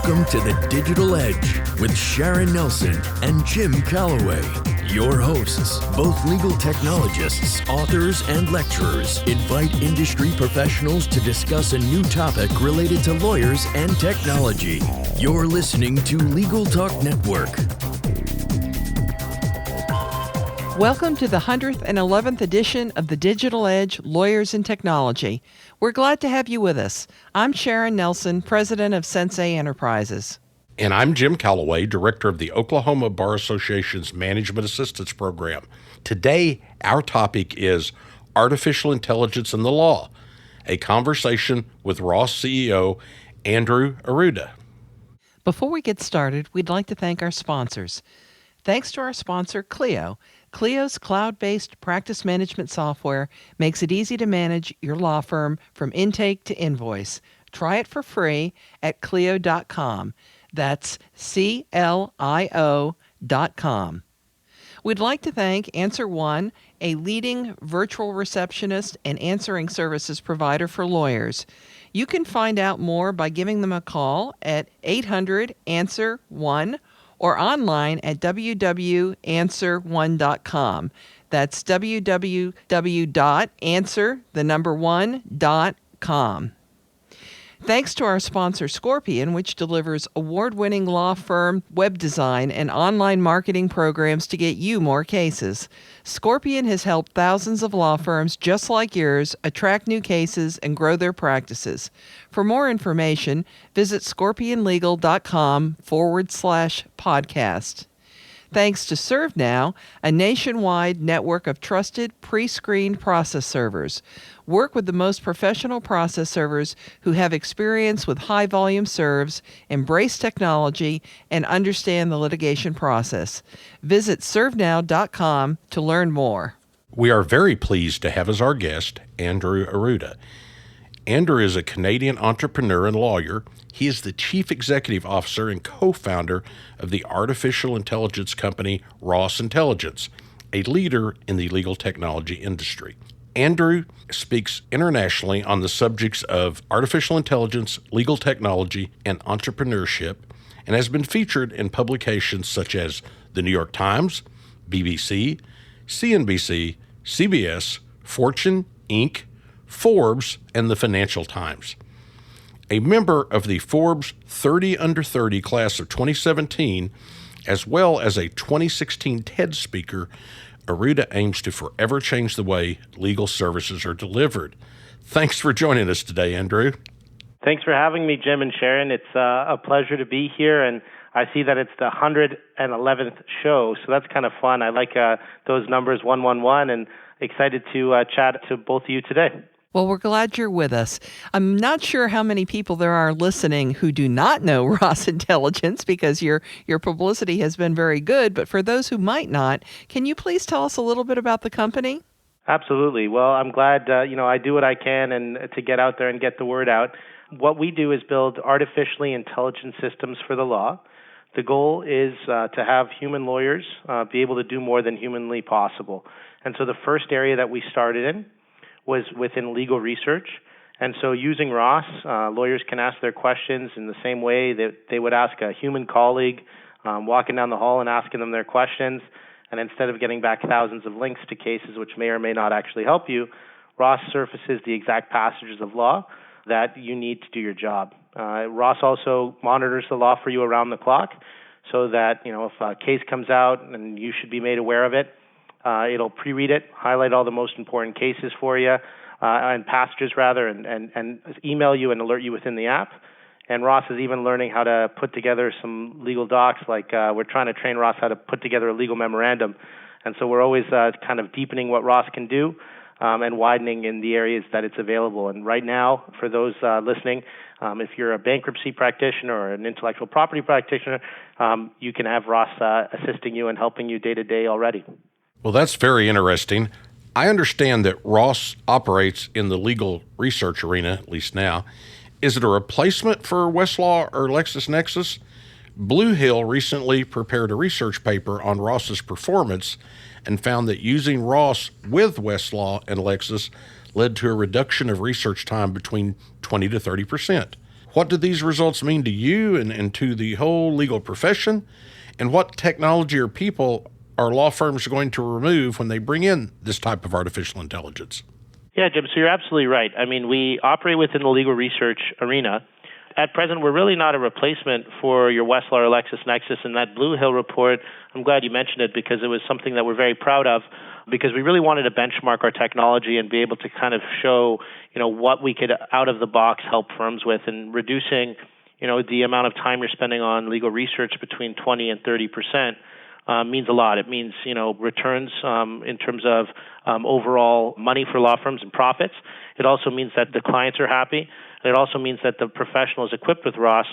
Welcome to the Digital Edge with Sharon Nelson and Jim Calloway. Your hosts, both legal technologists, authors, and lecturers, invite industry professionals to discuss a new topic related to lawyers and technology. You're listening to Legal Talk Network. Welcome to the 100th and 11th edition of the Digital Edge Lawyers and Technology. We're glad to have you with us. I'm Sharon Nelson, president of Sensei Enterprises. And I'm Jim Calloway, director of the Oklahoma Bar Association's Management Assistance Program. Today, our topic is Artificial Intelligence in the Law, a conversation with Ross CEO Andrew Arruda. Before we get started, we'd like to thank our sponsors. Thanks to our sponsor, Clio. Clio's cloud-based practice management software makes it easy to manage your law firm from intake to invoice. Try it for free at Clio.com. That's CLIO.com. We'd like to thank Answer One, a leading virtual receptionist and answering services provider for lawyers. You can find out more by giving them a call at 800-ANSWER-1 or online at www.answer1.com. That's www.answer1.com. Thanks to our sponsor, Scorpion, which delivers award-winning law firm web design and online marketing programs to get you more cases. Scorpion has helped thousands of law firms just like yours attract new cases and grow their practices. For more information, visit scorpionlegal.com/podcast. Thanks to ServeNow, a nationwide network of trusted pre-screened process servers. Work with the most professional process servers who have experience with high-volume serves, embrace technology, and understand the litigation process. Visit servenow.com to learn more. We are very pleased to have as our guest Andrew Arruda. Andrew is a Canadian entrepreneur and lawyer. He is the chief executive officer and co-founder of the artificial intelligence company Ross Intelligence, a leader in the legal technology industry. Andrew speaks internationally on the subjects of artificial intelligence, legal technology, and entrepreneurship, and has been featured in publications such as The New York Times, BBC, CNBC, CBS, Fortune, Inc., Forbes, and the Financial Times. A member of the Forbes 30 Under 30 class of 2017, as well as a 2016 TED speaker, Arruda aims to forever change the way legal services are delivered. Thanks for joining us today, Andrew. Thanks for having me, Jim and Sharon. It's a pleasure to be here, and I see that it's the 111th show, so that's kind of fun. I like those numbers, 111, and excited to chat to both of you today. Well, we're glad you're with us. I'm not sure how many people there are listening who do not know Ross Intelligence because your publicity has been very good. But for those who might not, can you please tell us a little bit about the company? Absolutely. Well, I'm glad I do what I can and to get out there and get the word out. What we do is build artificially intelligent systems for the law. The goal is to have human lawyers be able to do more than humanly possible. And so the first area that we started in was within legal research. And so using Ross, lawyers can ask their questions in the same way that they would ask a human colleague walking down the hall and asking them their questions. And instead of getting back thousands of links to cases which may or may not actually help you, Ross surfaces the exact passages of law that you need to do your job. Ross also monitors the law for you around the clock so that, if a case comes out and you should be made aware of it, it'll pre-read it, highlight all the most important cases for you, and passages rather, and email you and alert you within the app. And Ross is even learning how to put together some legal docs, like we're trying to train Ross how to put together a legal memorandum. And so we're always kind of deepening what Ross can do and widening in the areas that it's available. And right now, for those listening, if you're a bankruptcy practitioner or an intellectual property practitioner, you can have Ross assisting you and helping you day to day already. Well, that's very interesting. I understand that Ross operates in the legal research arena, at least now. Is it a replacement for Westlaw or LexisNexis? Blue Hill recently prepared a research paper on Ross's performance and found that using Ross with Westlaw and Lexis led to a reduction of research time between 20 to 30%. What do these results mean to you and to the whole legal profession? And what technology or people are law firms going to remove when they bring in this type of artificial intelligence? Yeah, Jim, so you're absolutely right. I mean, we operate within the legal research arena. At present, we're really not a replacement for your Westlaw or LexisNexis. And that Blue Hill report, I'm glad you mentioned it because it was something that we're very proud of, because we really wanted to benchmark our technology and be able to kind of show, what we could out of the box help firms with, and reducing, the amount of time you're spending on legal research between 20 and 30%. Means a lot. It means, returns in terms of overall money for law firms and profits. It also means that the clients are happy. And it also means that the professionals equipped with ROS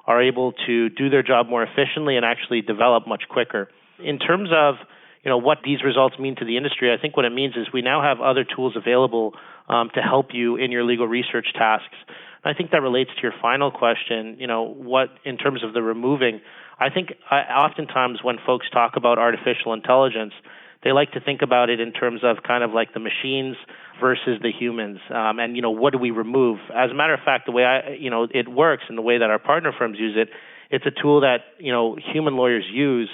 are able to do their job more efficiently and actually develop much quicker. In terms of, what these results mean to the industry, I think what it means is we now have other tools available to help you in your legal research tasks. I think that relates to your final question, what in terms of the removing. I think oftentimes when folks talk about artificial intelligence, they like to think about it in terms of kind of like the machines versus the humans, and what do we remove? As a matter of fact, the way it works and the way that our partner firms use it, it's a tool that human lawyers use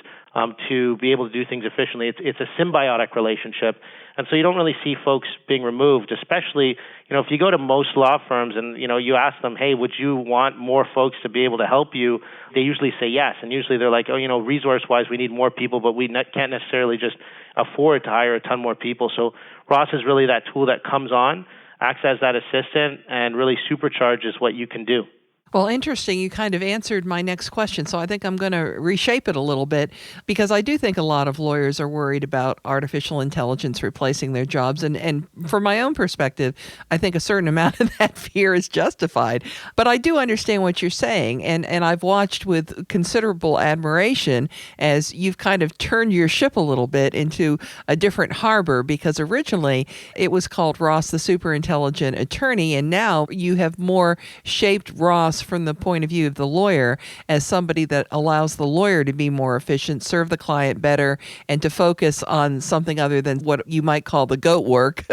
to be able to do things efficiently. It's a symbiotic relationship, and so you don't really see folks being removed. Especially if you go to most law firms and you ask them, hey, would you want more folks to be able to help you? They usually say yes, and usually they're like, oh, resource-wise, we need more people, but we can't necessarily just afford to hire a ton more people. So ROS is really that tool that comes on, acts as that assistant, and really supercharges what you can do. Well, interesting. You kind of answered my next question. So I think I'm going to reshape it a little bit, because I do think a lot of lawyers are worried about artificial intelligence replacing their jobs. And from my own perspective, I think a certain amount of that fear is justified. But I do understand what you're saying. And I've watched with considerable admiration as you've kind of turned your ship a little bit into a different harbor, because originally it was called ROS, the Superintelligent Attorney. And now you have more shaped ROS from the point of view of the lawyer as somebody that allows the lawyer to be more efficient, serve the client better, and to focus on something other than what you might call the goat work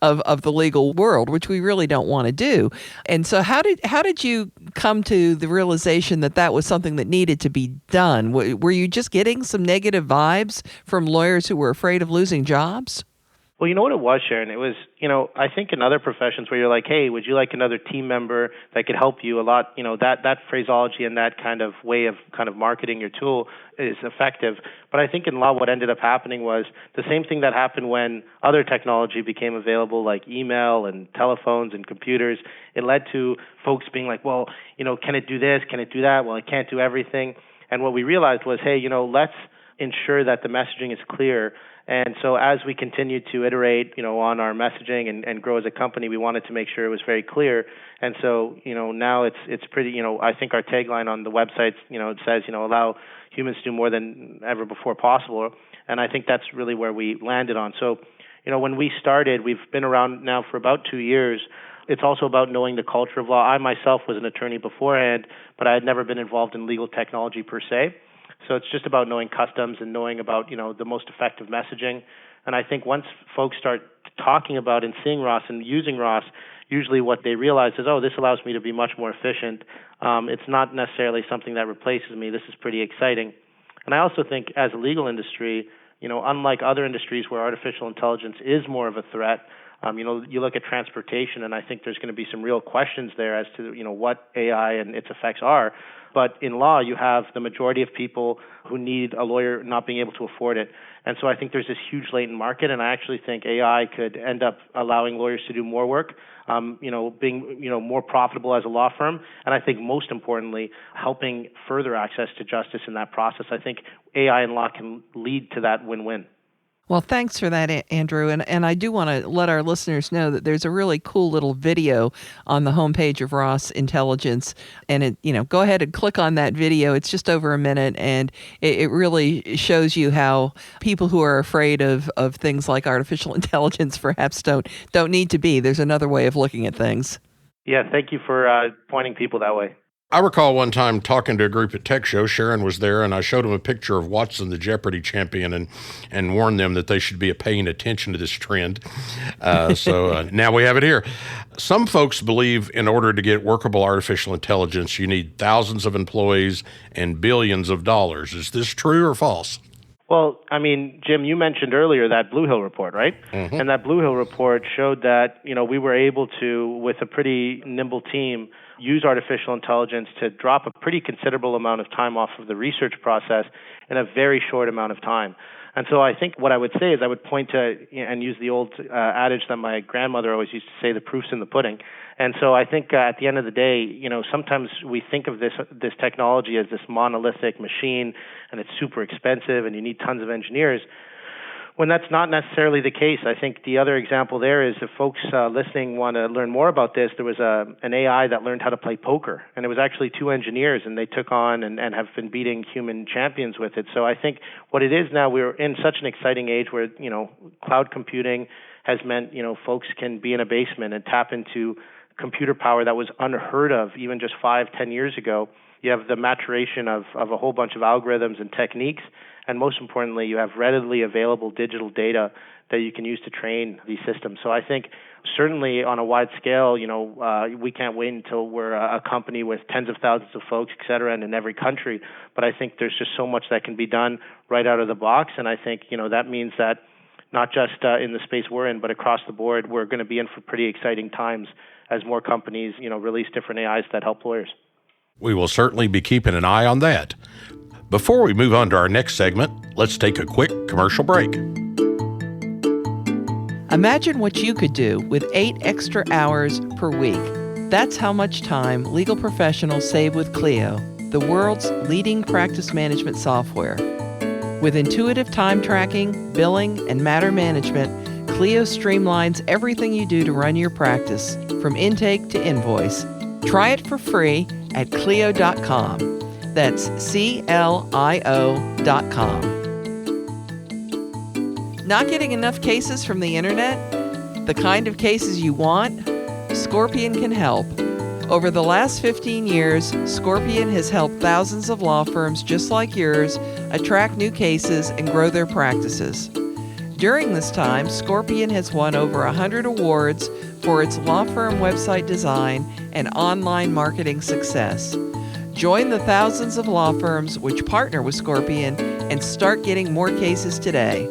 of the legal world, which we really don't want to do. And so how did you come to the realization that that was something that needed to be done? Were you just getting some negative vibes from lawyers who were afraid of losing jobs? Well, you know what it was, Sharon? It was, I think in other professions where you're like, hey, would you like another team member that could help you a lot? That phraseology and that kind of way of kind of marketing your tool is effective. But I think in law, what ended up happening was the same thing that happened when other technology became available, like email and telephones and computers. It led to folks being like, well, can it do this? Can it do that? Well, it can't do everything. And what we realized was, hey, let's ensure that the messaging is clear. And so as we continued to iterate, on our messaging and grow as a company, we wanted to make sure it was very clear. And so, now it's pretty, I think our tagline on the website, it says, allow humans to do more than ever before possible. And I think that's really where we landed on. So, when we started, we've been around now for about 2 years. It's also about knowing the culture of law. I myself was an attorney beforehand, but I had never been involved in legal technology per se. So it's just about knowing customs and knowing about, the most effective messaging. And I think once folks start talking about and seeing ROS and using ROS, usually what they realize is, oh, this allows me to be much more efficient. It's not necessarily something that replaces me. This is pretty exciting. And I also think as a legal industry, unlike other industries where artificial intelligence is more of a threat, you look at transportation, and I think there's going to be some real questions there as to, what AI and its effects are. But in law, you have the majority of people who need a lawyer not being able to afford it. And so I think there's this huge latent market, and I actually think AI could end up allowing lawyers to do more work, being, more profitable as a law firm. And I think most importantly, helping further access to justice in that process. I think AI and law can lead to that win-win. Well, thanks for that, Andrew. And I do want to let our listeners know that there's a really cool little video on the homepage of ROS Intelligence. And go ahead and click on that video. It's just over a minute, and it really shows you how people who are afraid of things like artificial intelligence perhaps don't need to be. There's another way of looking at things. Yeah, thank you for pointing people that way. I recall one time talking to a group at Tech Show. Sharon was there, and I showed them a picture of Watson, the Jeopardy champion, and warned them that they should be paying attention to this trend. So now we have it here. Some folks believe in order to get workable artificial intelligence, you need thousands of employees and billions of dollars. Is this true or false? Well, I mean, Jim, you mentioned earlier that Blue Hill report, right? Mm-hmm. And that Blue Hill report showed that, we were able to, with a pretty nimble team, use artificial intelligence to drop a pretty considerable amount of time off of the research process in a very short amount of time. And so I think what I would say is I would point to and use the old adage that my grandmother always used to say, the proof's in the pudding. And so I think at the end of the day, sometimes we think of this technology as this monolithic machine, and it's super expensive, and you need tons of engineers, when that's not necessarily the case. I think the other example there is if folks listening want to learn more about this, there was an AI that learned how to play poker, and it was actually two engineers, and they took on and have been beating human champions with it. So I think what it is now, we're in such an exciting age where, cloud computing has meant, folks can be in a basement and tap into computer power that was unheard of even just 5-10 years ago. You have the maturation of a whole bunch of algorithms and techniques, and most importantly, you have readily available digital data that you can use to train these systems. So I think certainly on a wide scale, we can't wait until we're a company with tens of thousands of folks, et cetera, and in every country. But I think there's just so much that can be done right out of the box, and I think, that means that not just in the space we're in, but across the board, we're going to be in for pretty exciting times as more companies, release different AIs that help lawyers. We will certainly be keeping an eye on that. Before we move on to our next segment, let's take a quick commercial break. Imagine what you could do with 8 extra hours per week. That's how much time legal professionals save with Clio, the world's leading practice management software. With intuitive time tracking, billing, and matter management, Clio streamlines everything you do to run your practice, from intake to invoice. Try it for free at Clio.com. That's CLIO.com. Not getting enough cases from the internet? The kind of cases you want? Scorpion can help. Over the last 15 years, Scorpion has helped thousands of law firms just like yours attract new cases and grow their practices. During this time, Scorpion has won over 100 awards for its law firm website design and online marketing success. Join the thousands of law firms which partner with Scorpion and start getting more cases today.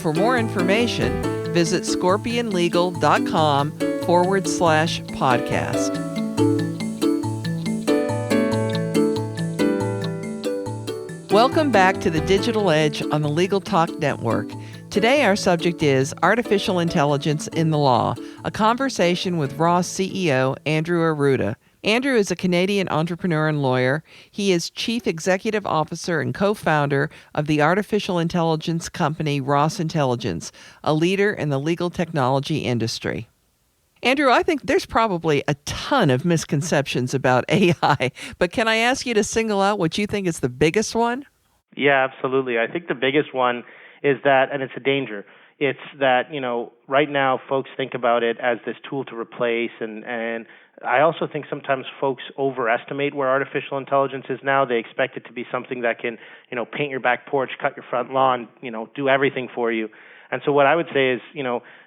For more information, visit scorpionlegal.com/podcast. Welcome back to the Digital Edge on the Legal Talk Network. Today our subject is Artificial Intelligence in the Law, a conversation with Ross CEO Andrew Arruda. Andrew is a Canadian entrepreneur and lawyer. He is Chief Executive Officer and co-founder of the artificial intelligence company Ross Intelligence, a leader in the legal technology industry. Andrew, I think there's probably a ton of misconceptions about AI, but can I ask you to single out what you think is the biggest one? Yeah, absolutely. I think the biggest one is that, and it's a danger, it's that, right now folks think about it as this tool to replace, and I also think sometimes folks overestimate where artificial intelligence is now. They expect it to be something that can, paint your back porch, cut your front lawn, do everything for you. And so what I would say is,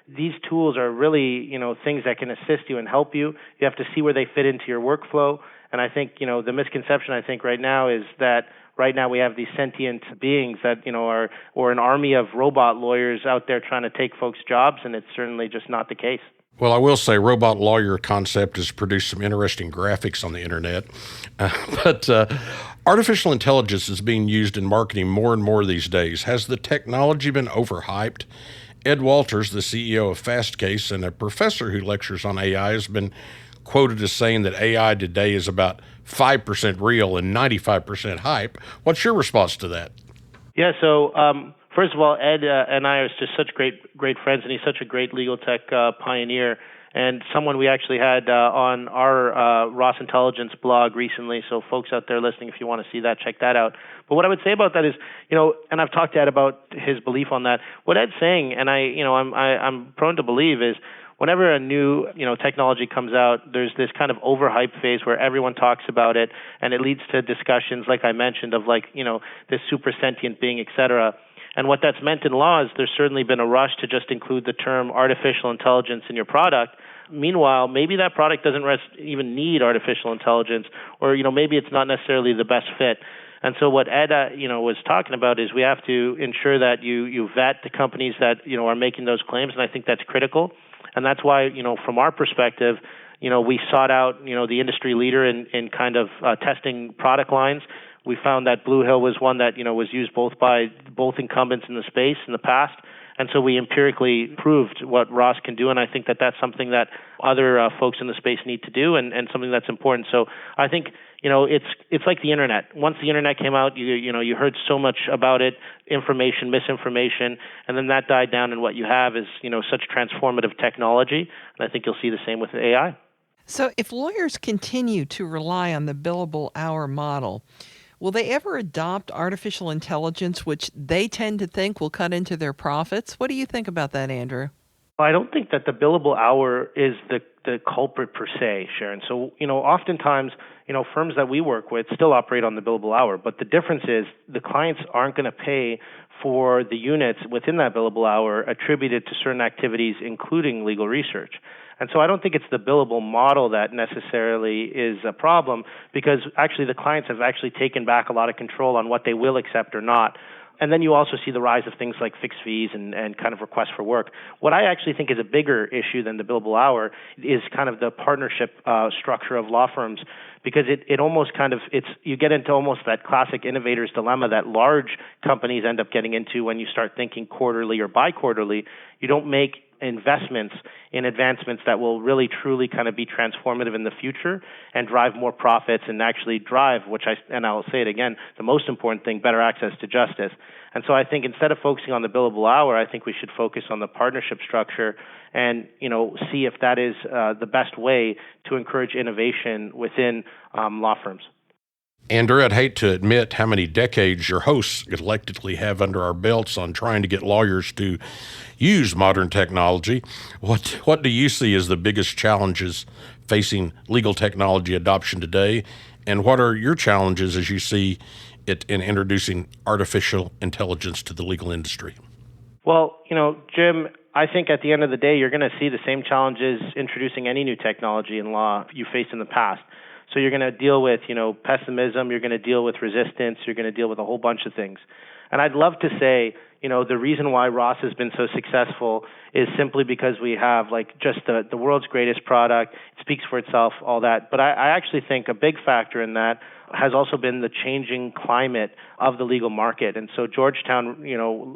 these tools are really, things that can assist you and help you. You have to see where they fit into your workflow. And I think, the misconception I think right now is that right now we have these sentient beings that, or an army of robot lawyers out there trying to take folks' jobs, and it's certainly just not the case. Well, I will say robot lawyer concept has produced some interesting graphics on the internet. But artificial intelligence is being used in marketing more and more these days. Has the technology been overhyped? Ed Walters, the CEO of Fastcase and a professor who lectures on AI, has been quoted as saying that AI today is about 5% real and 95% hype. What's your response to that? Yeah, so first of all, Ed and I are just such great friends, and he's such a great legal tech pioneer, and someone we actually had on our Ross Intelligence blog recently. So folks out there listening, if you want to see that, check that out. But what I would say about that is, and I've talked to Ed about his belief on that. What Ed's saying, and I'm prone to believe, is whenever a new, technology comes out, there's this kind of overhype phase where everyone talks about it, and it leads to discussions, like I mentioned, of this super sentient being, et cetera. And what that's meant in law is there's certainly been a rush to just include the term artificial intelligence in your product. Meanwhile, maybe that product doesn't even need artificial intelligence, or maybe it's not necessarily the best fit. And so what Ed was talking about is we have to ensure that you vet the companies that are making those claims, and I think that's critical. And that's why from our perspective, we sought out the industry leader in kind of testing product lines. We found that Blue Hill was one that was used by both incumbents in the space in the past, and so we empirically proved what ROS can do. And I think that that's something that other folks in the space need to do, and something that's important. So I think it's like the internet. Once the internet came out, you heard so much about it, information, misinformation, and then that died down. And what you have is such transformative technology, and I think you'll see the same with AI. So if lawyers continue to rely on the billable hour model, will they ever adopt artificial intelligence, which they tend to think will cut into their profits? What do you think about that, Andrew? I don't think that the billable hour is the culprit per se, Sharon. So, oftentimes, firms that we work with still operate on the billable hour, but the difference is the clients aren't going to pay for the units within that billable hour attributed to certain activities, including legal research. And so I don't think it's the billable model that necessarily is a problem, because actually the clients have actually taken back a lot of control on what they will accept or not. And then you also see the rise of things like fixed fees and kind of requests for work. What I actually think is a bigger issue than the billable hour is kind of the partnership structure of law firms, because it almost you get into almost that classic innovator's dilemma that large companies end up getting into when you start thinking quarterly or bi-quarterly. You don't make investments in advancements that will really truly kind of be transformative in the future and drive more profits and actually drive, I'll say it again, the most important thing, better access to justice. And so I think instead of focusing on the billable hour, I think we should focus on the partnership structure and, see if that is the best way to encourage innovation within law firms. Andrew, I'd hate to admit how many decades your hosts collectively have under our belts on trying to get lawyers to use modern technology. What do you see as the biggest challenges facing legal technology adoption today, and what are your challenges as you see it in introducing artificial intelligence to the legal industry? Well, Jim, I think at the end of the day, you're going to see the same challenges introducing any new technology in law you faced in the past. So you're going to deal with, pessimism, you're going to deal with resistance, you're going to deal with a whole bunch of things. And I'd love to say, the reason why ROS has been so successful is simply because we have just the world's greatest product. It speaks for itself, all that. But I actually think a big factor in that has also been the changing climate of the legal market. And so Georgetown,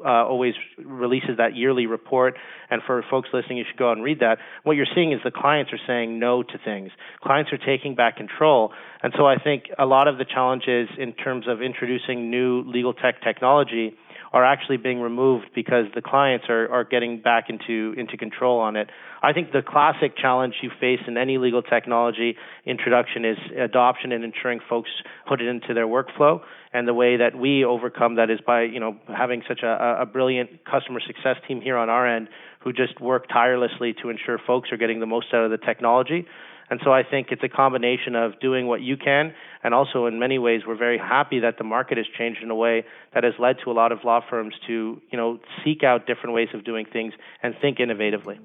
always releases that yearly report. And for folks listening, you should go out and read that. What you're seeing is the clients are saying no to things. Clients are taking back control. And so I think a lot of the challenges in terms of introducing new legal technology are actually being removed because the clients are getting back into control on it. I think the classic challenge you face in any legal technology introduction is adoption and ensuring folks put it into their workflow. And the way that we overcome that is by having such a brilliant customer success team here on our end who just work tirelessly to ensure folks are getting the most out of the technology. And so I think it's a combination of doing what you can, and also in many ways we're very happy that the market has changed in a way that has led to a lot of law firms to, seek out different ways of doing things and think innovatively.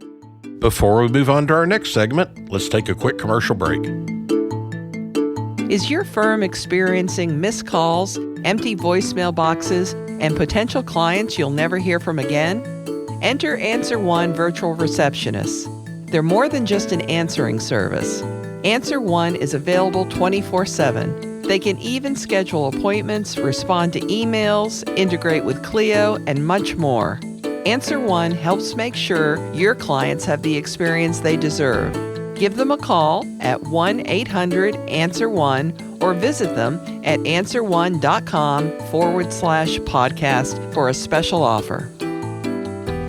Before we move on to our next segment, let's take a quick commercial break. Is your firm experiencing missed calls, empty voicemail boxes, and potential clients you'll never hear from again? Enter Answer One Virtual Receptionists. They're more than just an answering service. Answer One is available 24/7. They can even schedule appointments, respond to emails, integrate with Clio, and much more. Answer One helps make sure your clients have the experience they deserve. Give them a call at 1-800-ANSWER1 or visit them at answerone.com/podcast for a special offer.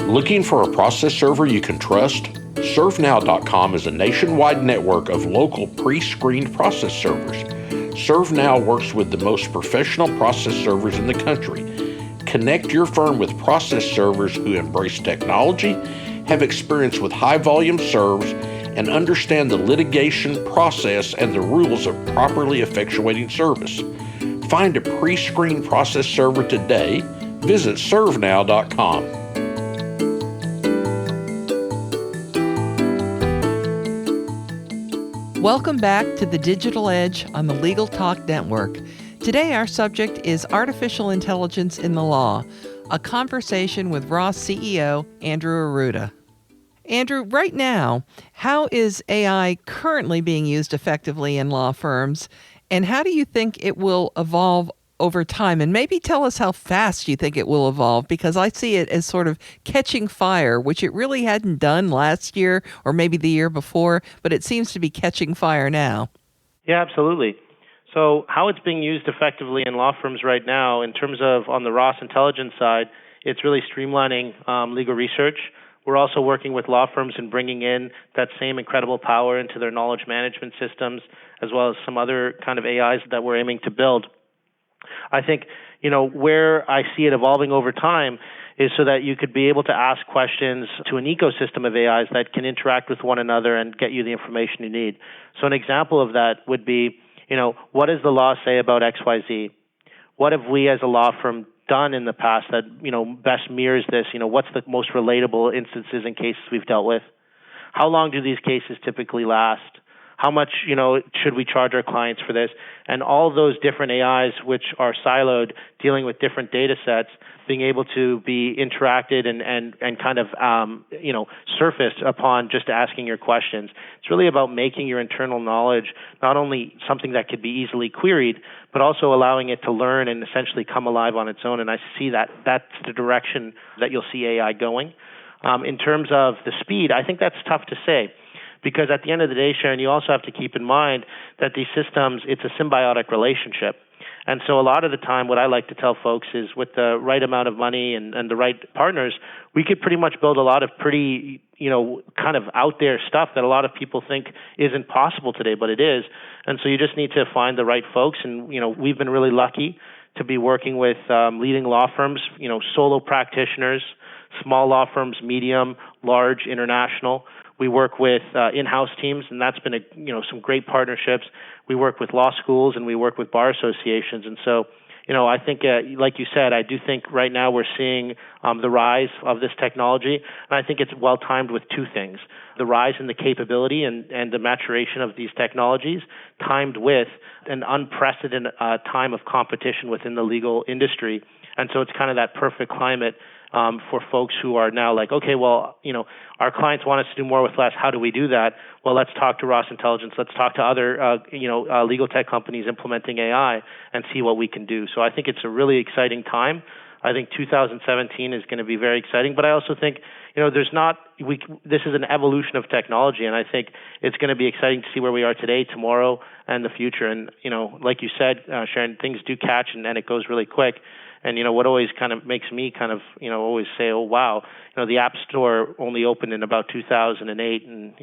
Looking for a process server you can trust? ServeNow.com is a nationwide network of local pre-screened process servers. ServeNow works with the most professional process servers in the country. Connect your firm with process servers who embrace technology have experience with high-volume serves, and understand the litigation process and the rules of properly effectuating service. Find a pre-screened process server today. Visit servenow.com. Welcome back to the Digital Edge on the Legal Talk Network. Today our subject is artificial intelligence in the law, a conversation with Ross CEO Andrew Arruda. Andrew, right now, how is AI currently being used effectively in law firms, and how do you think it will evolve over time? And maybe tell us how fast you think it will evolve, because I see it as sort of catching fire, which it really hadn't done last year or maybe the year before, but it seems to be catching fire now. Yeah, absolutely. So how it's being used effectively in law firms right now, in terms of on the Ross Intelligence side, it's really streamlining legal research. We're also working with law firms and bringing in that same incredible power into their knowledge management systems, as well as some other kind of AIs that we're aiming to build. I think, where I see it evolving over time is so that you could be able to ask questions to an ecosystem of AIs that can interact with one another and get you the information you need. So an example of that would be, what does the law say about XYZ? What have we as a law firm done in the past that, best mirrors this? What's the most relatable instances and cases we've dealt with? How long do these cases typically last? How much, should we charge our clients for this? And all those different AIs, which are siloed, dealing with different data sets, being able to be interacted and kind of, surfaced upon just asking your questions. It's really about making your internal knowledge not only something that could be easily queried, but also allowing it to learn and essentially come alive on its own. And I see that that's the direction that you'll see AI going. In terms of the speed, I think that's tough to say. Because at the end of the day, Sharon, you also have to keep in mind that these systems, it's a symbiotic relationship. And so a lot of the time, what I like to tell folks is with the right amount of money and the right partners, we could pretty much build a lot of pretty, kind of out there stuff that a lot of people think isn't possible today, but it is. And so you just need to find the right folks. And, we've been really lucky to be working with leading law firms, solo practitioners, small law firms, medium, large, international. We work with in-house teams, and that's been some great partnerships. We work with law schools, and we work with bar associations. And so, I think, like you said, I do think right now we're seeing the rise of this technology, and I think it's well-timed with two things. The rise in the capability and the maturation of these technologies, timed with an unprecedented time of competition within the legal industry. And so it's kind of that perfect climate for folks who are now like, okay, well, our clients want us to do more with less. How do we do that? Well, let's talk to Ross Intelligence. Let's talk to other, legal tech companies implementing AI and see what we can do. So I think it's a really exciting time. I think 2017 is going to be very exciting, but I also think, this is an evolution of technology, and I think it's going to be exciting to see where we are today, tomorrow, and the future. And, like you said, Sharon, things do catch, and it goes really quick. And, what always kind of makes me kind of, always say, oh, wow, the App Store only opened in about 2008, and,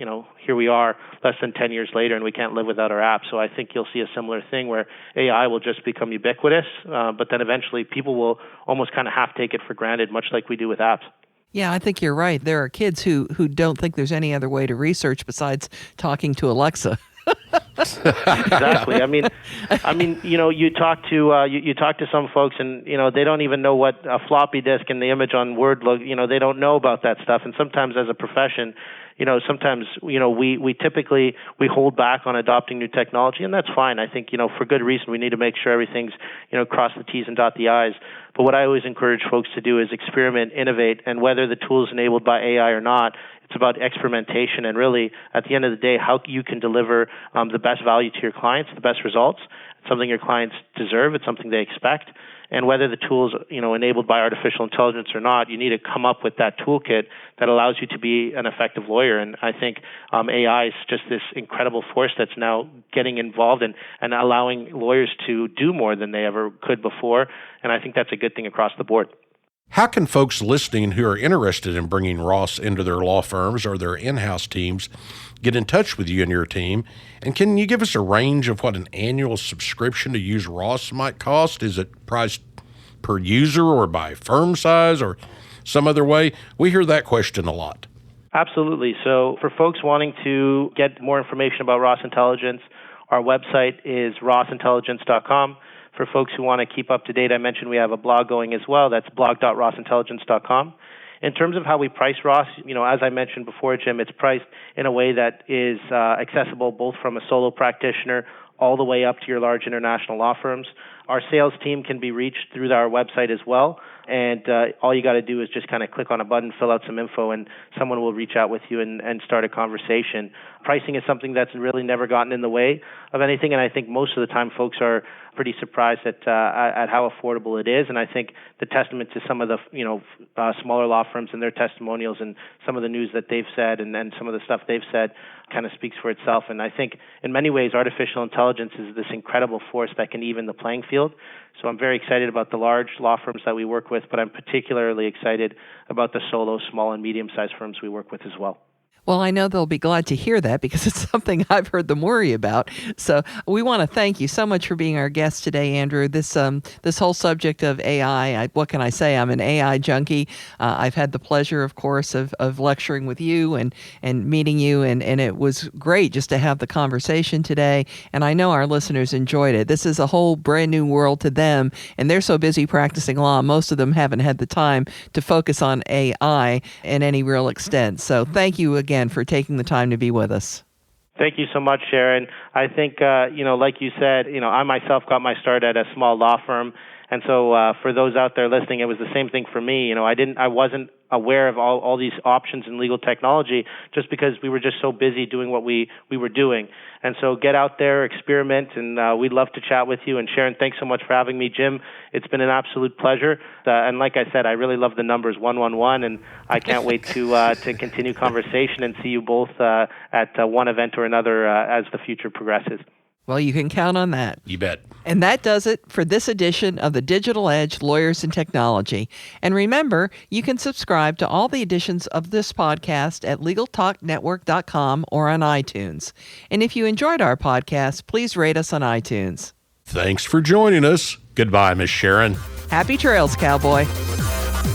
here we are less than 10 years later, and we can't live without our app. So I think you'll see a similar thing where AI will just become ubiquitous, but then eventually people will almost kind of half take it for granted, much like we do with apps. Yeah, I think you're right. There are kids who don't think there's any other way to research besides talking to Alexa. Exactly. I mean, you talk to some folks, and they don't even know what a floppy disk and the image on Word look. They don't know about that stuff. And sometimes, as a profession, sometimes we typically hold back on adopting new technology, and that's fine. I think for good reason. We need to make sure everything's cross the T's and dot the I's. But what I always encourage folks to do is experiment, innovate, and whether the tool is enabled by AI or not, it's about experimentation and really, at the end of the day, how you can deliver the best value to your clients, the best results. It's something your clients deserve. It's something they expect. And whether the tool is enabled by artificial intelligence or not, you need to come up with that toolkit that allows you to be an effective lawyer. And I think AI is just this incredible force that's now getting involved and allowing lawyers to do more than they ever could before. And I think that's a good thing across the board. How can folks listening who are interested in bringing Ross into their law firms or their in-house teams get in touch with you and your team? And can you give us a range of what an annual subscription to use Ross might cost? Is it priced per user or by firm size or some other way? We hear that question a lot. Absolutely. So for folks wanting to get more information about Ross Intelligence, our website is rossintelligence.com. For folks who want to keep up to date, I mentioned we have a blog going as well. That's blog.rossintelligence.com. In terms of how we price Ross, as I mentioned before, Jim, it's priced in a way that is accessible both from a solo practitioner all the way up to your large international law firms. Our sales team can be reached through our website as well. And all you got to do is just kind of click on a button, fill out some info, and someone will reach out with you and start a conversation. Pricing is something that's really never gotten in the way of anything, and I think most of the time folks are pretty surprised at how affordable it is. And I think the testament to some of the smaller law firms and their testimonials and some of the news that they've said and some of the stuff they've said kind of speaks for itself. And I think in many ways artificial intelligence is this incredible force that can even the playing field. So I'm very excited about the large law firms that we work with, but I'm particularly excited about the solo, small, and medium-sized firms we work with as well. Well, I know they'll be glad to hear that because it's something I've heard them worry about. So we want to thank you so much for being our guest today, Andrew. This whole subject of AI, what can I say? I'm an AI junkie. I've had the pleasure, of course, of lecturing with you and meeting you, and it was great just to have the conversation today. And I know our listeners enjoyed it. This is a whole brand new world to them, and they're so busy practicing law, most of them haven't had the time to focus on AI in any real extent. So thank you again for taking the time to be with us. Thank you so much, Sharon. I think, like you said, I myself got my start at a small law firm. And so for those out there listening, it was the same thing for me. I wasn't aware of all these options in legal technology just because we were just so busy doing what we were doing. And so get out there, experiment, and we'd love to chat with you. And Sharon, thanks so much for having me. Jim, it's been an absolute pleasure. And like I said, I really love the numbers 111, and I can't wait to continue conversation and see you both at one event or another as the future progresses. Well, you can count on that. You bet. And that does it for this edition of the Digital Edge Lawyers and Technology. And remember, you can subscribe to all the editions of this podcast at LegalTalkNetwork.com or on iTunes. And if you enjoyed our podcast, please rate us on iTunes. Thanks for joining us. Goodbye, Miss Sharon. Happy trails, cowboy.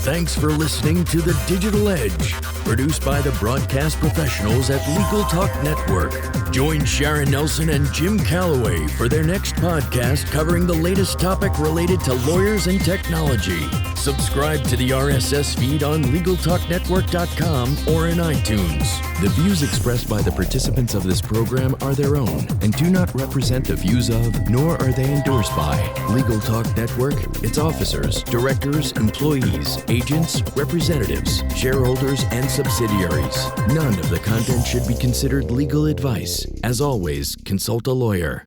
Thanks for listening to The Digital Edge, produced by the broadcast professionals at Legal Talk Network. Join Sharon Nelson and Jim Calloway for their next podcast covering the latest topic related to lawyers and technology. Subscribe to the RSS feed on LegalTalkNetwork.com or in iTunes. The views expressed by the participants of this program are their own and do not represent the views of, nor are they endorsed by, Legal Talk Network, its officers, directors, employees, agents, representatives, shareholders, and subsidiaries. None of the content should be considered legal advice. As always, consult a lawyer.